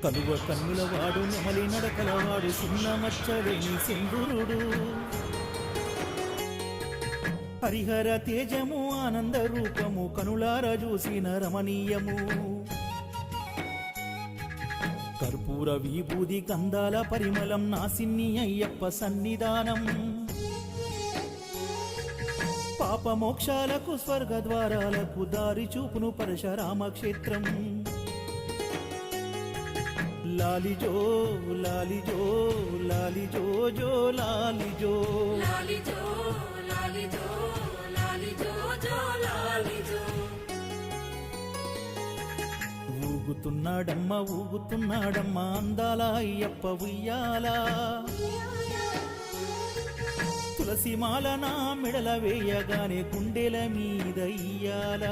కలువ కన్నులవాడు నెమలి నడకలవాడు చిన్న మచ్చలేని సింధురుడు హరిహర తేజము ఆనంద రూపము కనులార చూసిన రమణీయము కర్పూర విభూది గంధాల పరిమళం నాసిన్ని అయ్యప్ప సన్నిధానం పాపమోక్షాలకు స్వర్గద్వారాలకు దారి చూపును పరశురామక్షేత్రం లాలిజో లాలిజో లాలిజో జో లాలిజో లాలిజో లాలిజో లాలిజో జో లాలిజో ఊగుతున్నాడమ్మ అందాల అయ్యప్ప ఉయ్యాలా తులసి మాల నా మెడల వేయగానే గుండెల మీద ఇయ్యాల